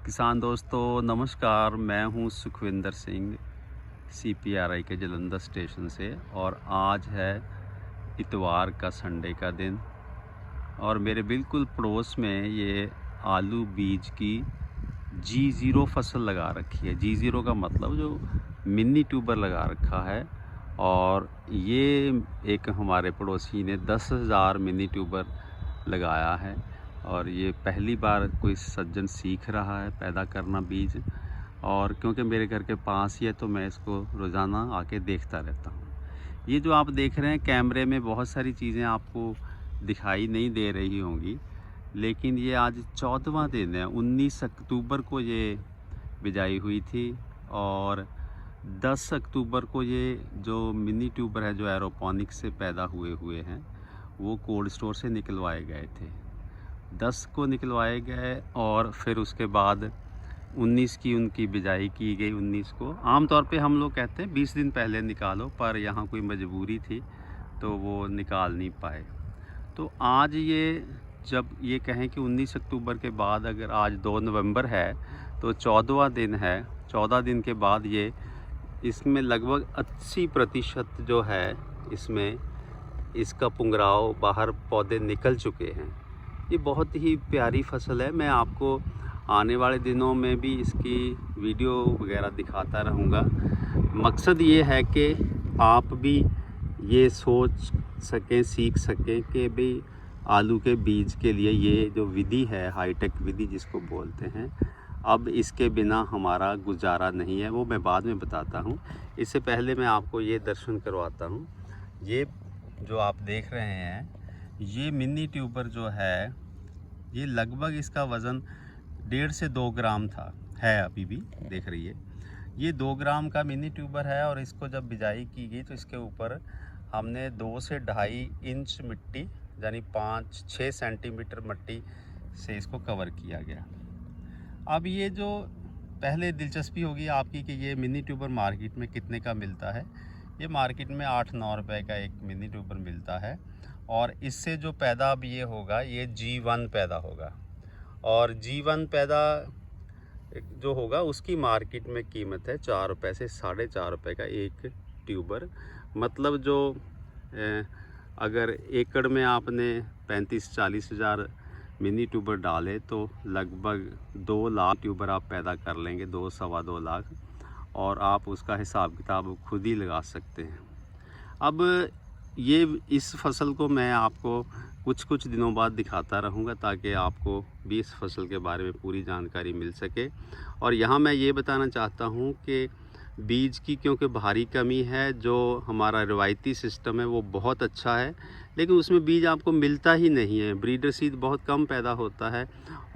किसान दोस्तों नमस्कार। मैं हूं सुखविंदर सिंह CPRI के जलंधर स्टेशन से और आज है इतवार का संडे का दिन और मेरे बिल्कुल पड़ोस में ये आलू बीज की G0 फसल लगा रखी है। G0 का मतलब जो मिनी ट्यूबर लगा रखा है और ये एक हमारे पड़ोसी ने 10,000 मिनी ट्यूबर लगाया है और ये पहली बार कोई सज्जन सीख रहा है पैदा करना बीज। और क्योंकि मेरे घर के पास ही है तो मैं इसको रोज़ाना आके देखता रहता हूँ। ये जो आप देख रहे हैं कैमरे में बहुत सारी चीज़ें आपको दिखाई नहीं दे रही होंगी, लेकिन ये आज 14वां दिन है। 19 अक्टूबर को ये बिजाई हुई थी और 10 अक्टूबर को ये जो मिनी ट्यूबर है जो एरोपोनिक्स से पैदा हुए हैं वो कोल्ड स्टोर से निकलवाए गए थे। 10 को निकलवाए गए और फिर उसके बाद 19 की उनकी बिजाई की गई। 19 को आमतौर पे हम लोग कहते हैं 20 दिन पहले निकालो, पर यहाँ कोई मजबूरी थी तो वो निकाल नहीं पाए। तो आज ये जब ये कहें कि 19 अक्टूबर के बाद अगर आज 2 नवंबर है तो 14वां दिन है। 14 दिन के बाद ये इसमें लगभग 80% जो है इसमें इसका पुंगराव बाहर पौधे निकल चुके हैं। ये बहुत ही प्यारी फसल है। मैं आपको आने वाले दिनों में भी इसकी वीडियो वगैरह दिखाता रहूँगा। मकसद ये है कि आप भी ये सोच सकें, सीख सकें कि भाई आलू के बीज के लिए ये जो विधि है, हाईटेक विधि जिसको बोलते हैं, अब इसके बिना हमारा गुजारा नहीं है। वो मैं बाद में बताता हूँ। इससे पहले मैं आपको ये दर्शन करवाता हूँ। ये जो आप देख रहे हैं ये मिनी ट्यूबर जो है ये लगभग इसका वज़न 1.5 से 2 ग्राम था, है अभी भी देख रही है। ये 2 ग्राम का मिनी ट्यूबर है और इसको जब बिजाई की गई तो इसके ऊपर हमने 2 से 2.5 इंच मिट्टी यानी 5-6 सेंटीमीटर मिट्टी से इसको कवर किया गया। अब ये जो पहले दिलचस्पी होगी आपकी कि ये मिनी ट्यूबर मार्केट में कितने का मिलता है। ये मार्केट में 8-9 रुपए का एक मिनी ट्यूबर मिलता है और इससे जो पैदा अब ये होगा ये G1 पैदा होगा और G1 पैदा जो होगा उसकी मार्केट में कीमत है 4 रुपये से 4.5 रुपये का एक ट्यूबर। मतलब जो अगर एकड़ में आपने 35-40 हज़ार मिनी ट्यूबर डाले तो लगभग 2 लाख ट्यूबर आप पैदा कर लेंगे, 2-2.25 लाख, और आप उसका हिसाब किताब खुद ही लगा सकते हैं। अब ये इस फसल को मैं आपको कुछ दिनों बाद दिखाता रहूँगा ताकि आपको भी इस फसल के बारे में पूरी जानकारी मिल सके। और यहाँ मैं ये बताना चाहता हूँ कि बीज की क्योंकि भारी कमी है, जो हमारा रिवायती सिस्टम है वो बहुत अच्छा है लेकिन उसमें बीज आपको मिलता ही नहीं है। ब्रीडर सीड बहुत कम पैदा होता है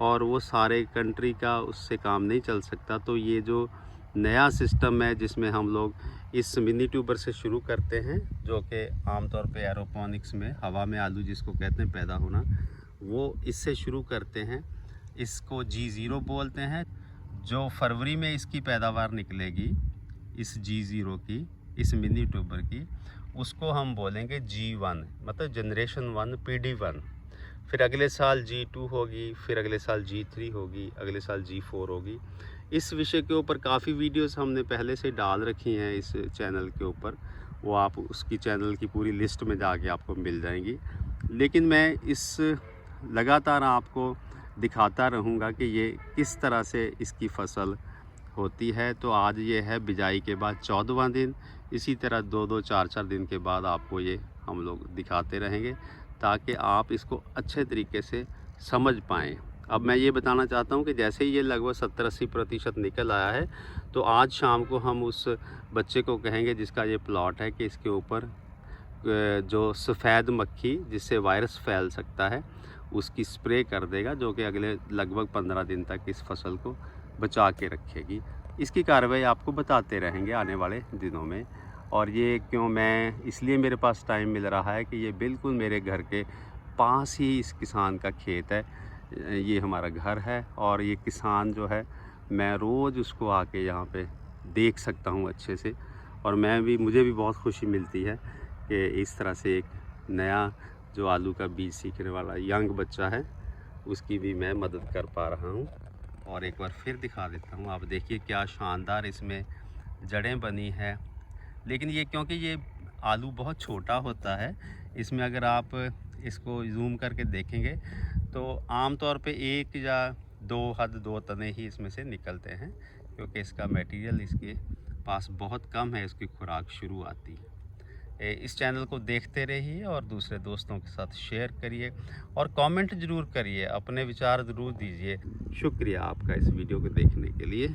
और वो सारे कंट्री का उससे काम नहीं चल सकता। तो ये जो नया सिस्टम है जिसमें हम लोग इस मिनी ट्यूबर से शुरू करते हैं, जो कि आमतौर पे एरोपोनिक्स में हवा में आलू जिसको कहते हैं पैदा होना, वो इससे शुरू करते हैं। इसको G0 बोलते हैं। जो फरवरी में इसकी पैदावार निकलेगी इस G0 की, इस मिनी ट्यूबर की, उसको हम बोलेंगे G1, मतलब जनरेशन 1 PD1। फिर अगले साल G2 होगी, फिर अगले साल G3 होगी, अगले साल G4 होगी। इस विषय के ऊपर काफ़ी वीडियोस हमने पहले से डाल रखी हैं इस चैनल के ऊपर, वो आप उसकी चैनल की पूरी लिस्ट में जाके आपको मिल जाएंगी। लेकिन मैं इस लगातार आपको दिखाता रहूँगा कि ये किस तरह से इसकी फसल होती है। तो आज ये है बिजाई के बाद 14वां दिन। इसी तरह 2-2, 4-4 दिन के बाद आपको ये हम लोग दिखाते रहेंगे ताकि आप इसको अच्छे तरीके से समझ पाएँ। अब मैं ये बताना चाहता हूँ कि जैसे ही ये लगभग 70-80% निकल आया है तो आज शाम को हम उस बच्चे को कहेंगे जिसका ये प्लॉट है कि इसके ऊपर जो सफ़ेद मक्खी जिससे वायरस फैल सकता है उसकी स्प्रे कर देगा, जो कि अगले लगभग 15 दिन तक इस फसल को बचा के रखेगी। इसकी कार्रवाई आपको बताते रहेंगे आने वाले दिनों में। और ये क्यों मैं इसलिए मेरे पास टाइम मिल रहा है कि ये बिल्कुल मेरे घर के पास ही इस किसान का खेत है। ये हमारा घर है और ये किसान जो है मैं रोज़ उसको आके यहाँ पे देख सकता हूँ अच्छे से, और मुझे भी बहुत खुशी मिलती है कि इस तरह से एक नया जो आलू का बीज सीखने वाला यंग बच्चा है उसकी भी मैं मदद कर पा रहा हूँ। और एक बार फिर दिखा देता हूँ। आप देखिए क्या शानदार इसमें जड़ें बनी है। लेकिन ये क्योंकि ये आलू बहुत छोटा होता है, इसमें अगर आप इसको जूम करके देखेंगे तो आमतौर पे 1 या 2 तने ही इसमें से निकलते हैं, क्योंकि इसका मटेरियल इसके पास बहुत कम है, इसकी खुराक शुरुआती। इस चैनल को देखते रहिए और दूसरे दोस्तों के साथ शेयर करिए और कमेंट ज़रूर करिए, अपने विचार ज़रूर दीजिए। शुक्रिया आपका इस वीडियो को देखने के लिए।